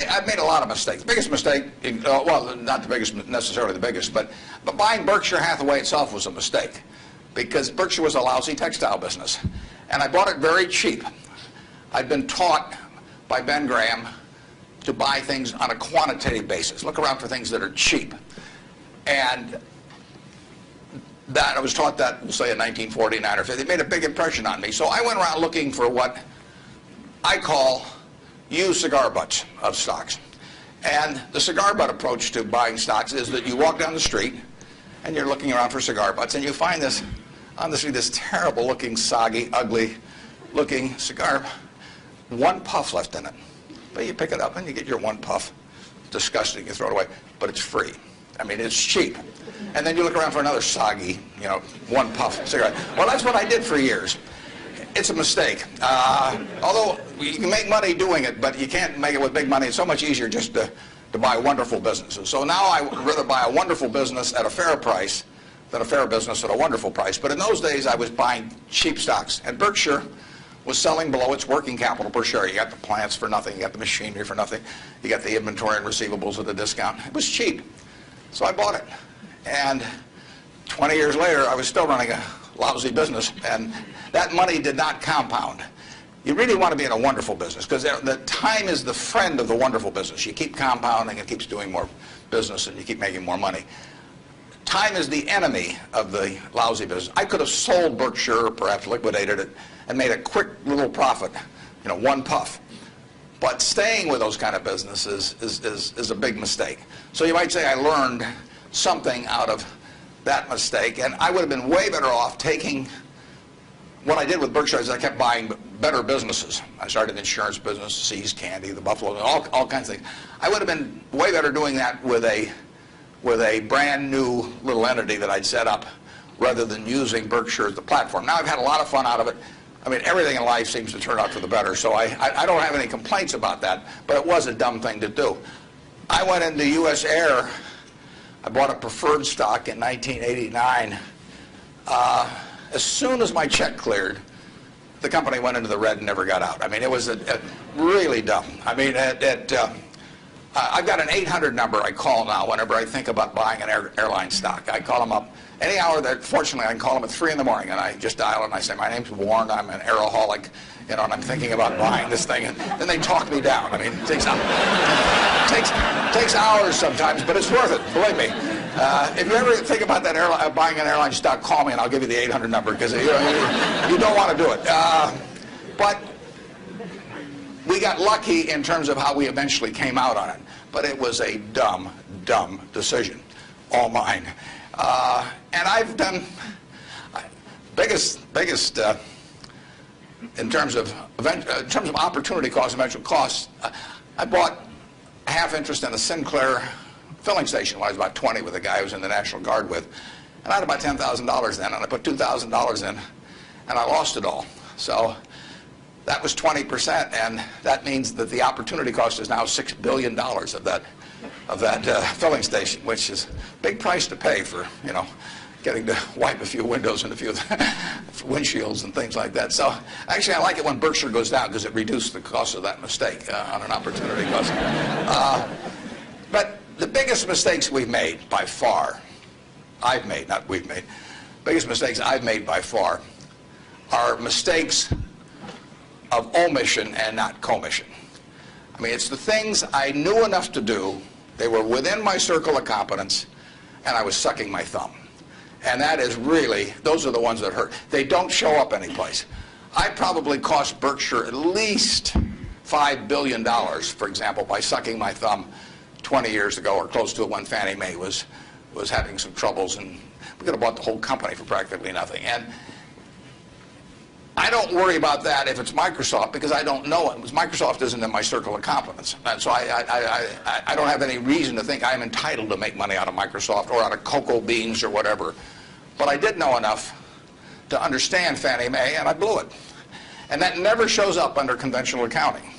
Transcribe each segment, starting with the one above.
I've made a lot of mistakes. The biggest mistake, well, not the biggest, necessarily the biggest, but buying Berkshire Hathaway itself was a mistake because Berkshire was a lousy textile business. And I bought it very cheap. I'd been taught by Ben Graham to buy things on a quantitative basis. Look around for things that are cheap. And that I was taught that, we'll say in 1949 or 50. It made a big impression on me. So I went around looking for what I call used cigar butts of stocks. And the cigar butt approach to buying stocks is that you walk down the street and you're looking around for cigar butts and you find this, on the street, this terrible looking, soggy, ugly looking cigar, one puff left in it. But you pick it up and you get your one puff. Disgusting, you throw it away, but it's free. I mean, it's cheap. And then you look around for another soggy, one puff cigarette. Well, that's what I did for years. It's a mistake. Although you can make money doing it, but you can't make it with big money. It's so much easier just to buy wonderful businesses. So now I would rather buy a wonderful business at a fair price than a fair business at a wonderful price. But in those days, I was buying cheap stocks. And Berkshire was selling below its working capital per share. You got the plants for nothing. You got the machinery for nothing. You got the inventory and receivables at a discount. It was cheap. So I bought it. And 20 years later, I was still running a lousy business. And that money did not compound. You really want to be in a wonderful business because the time is the friend of the wonderful business. You keep compounding, it keeps doing more business, and you keep making more money. Time is the enemy of the lousy business. I could have sold Berkshire, or perhaps liquidated it, and made a quick little profit, one puff. But staying with those kind of businesses is a big mistake. So you might say I learned something out of that mistake, and I would have been way better off taking what I did with Berkshire is I kept buying better businesses. I started an insurance business, See's Candy, the Buffalo, all kinds of things. I would have been way better doing that with a brand new little entity that I'd set up rather than using Berkshire as the platform. Now I've had a lot of fun out of it. I mean, everything in life seems to turn out for the better, so I don't have any complaints about that, but it was a dumb thing to do. I went into U.S. Air. I bought a preferred stock in 1989. As soon as my check cleared, the company went into the red and never got out. I mean, it was really dumb. I mean, I've got an 800 number I call now whenever I think about buying an airline stock. I call them up any hour that, fortunately, I can call them at 3 in the morning, and I just dial and I say, my name's Warren, I'm an aeroholic, and I'm thinking about buying this thing, and then they talk me down. I mean, it takes hours sometimes, but it's worth it, believe me. If you ever think about that buying an airline stock, call me and I'll give you the 800 number because you don't want to do it. But we got lucky in terms of how we eventually came out on it. But it was a dumb decision, all mine. And I've done biggest in terms of opportunity cost, eventual costs. I bought a half interest in a Sinclair filling station when I was about 20 with a guy I was in the National Guard with. And I had about $10,000 then, and I put $2,000 in, and I lost it all. So that was 20%, and that means that the opportunity cost is now $6 billion of that filling station, which is a big price to pay for, getting to wipe a few windows and a few windshields and things like that. So actually, I like it when Berkshire goes down because it reduced the cost of that mistake on an opportunity cost. But the biggest mistakes we've made by far, I've made, not we've made, biggest mistakes I've made by far are mistakes of omission and not commission. I mean, it's the things I knew enough to do, they were within my circle of competence, and I was sucking my thumb. And that is really, those are the ones that hurt. They don't show up anyplace. I probably cost Berkshire at least $5 billion, for example, by sucking my thumb 20 years ago or close to it when Fannie Mae was having some troubles, and we could have bought the whole company for practically nothing. And I don't worry about that if it's Microsoft because I don't know it. Microsoft isn't in my circle of competence. And so I don't have any reason to think I'm entitled to make money out of Microsoft or out of cocoa beans or whatever. But I did know enough to understand Fannie Mae, and I blew it. And that never shows up under conventional accounting.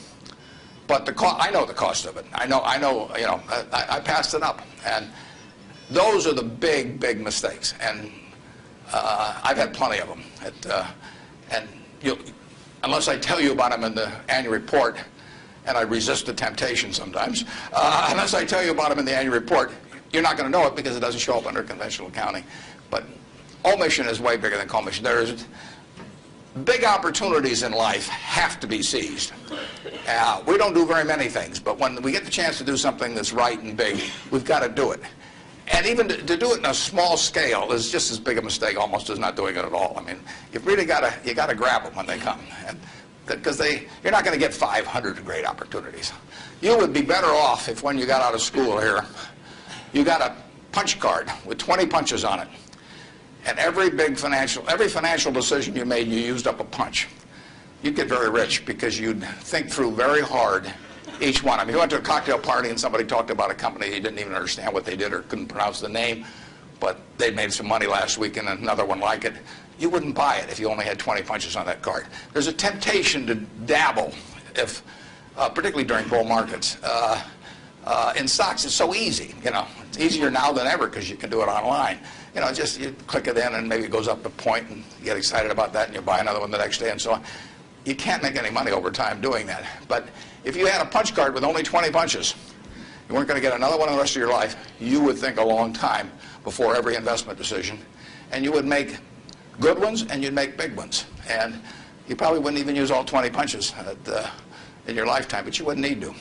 But I know the cost of it. I passed it up. And those are the big mistakes. And I've had plenty of them. And unless I tell you about them in the annual report, and I resist the temptation sometimes. Unless I tell you about them in the annual report, you're not going to know it because it doesn't show up under conventional accounting. But omission is way bigger than commission. There's big opportunities in life have to be seized. We don't do very many things, but when we get the chance to do something that's right and big, we've got to do it. And even to do it in a small scale is just as big a mistake almost as not doing it at all. I mean, you've really got to grab them when they come, because you're not going to get 500 great opportunities. You would be better off if when you got out of school here, you got a punch card with 20 punches on it. And every financial decision you made, you used up a punch. You'd get very rich because you'd think through very hard each one. I mean, you went to a cocktail party and somebody talked about a company you didn't even understand what they did or couldn't pronounce the name, but they made some money last week and another one like it. You wouldn't buy it if you only had 20 punches on that card. There's a temptation to dabble, particularly during bull markets. In stocks, it's so easy. You know, it's easier now than ever because you can do it online. You know, just you click it in and maybe it goes up a point and you get excited about that and you buy another one the next day and so on. You can't make any money over time doing that. But if you had a punch card with only 20 punches, you weren't going to get another one the rest of your life. You would think a long time before every investment decision, and you would make good ones and you'd make big ones. And you probably wouldn't even use all 20 punches in your lifetime, but you wouldn't need to.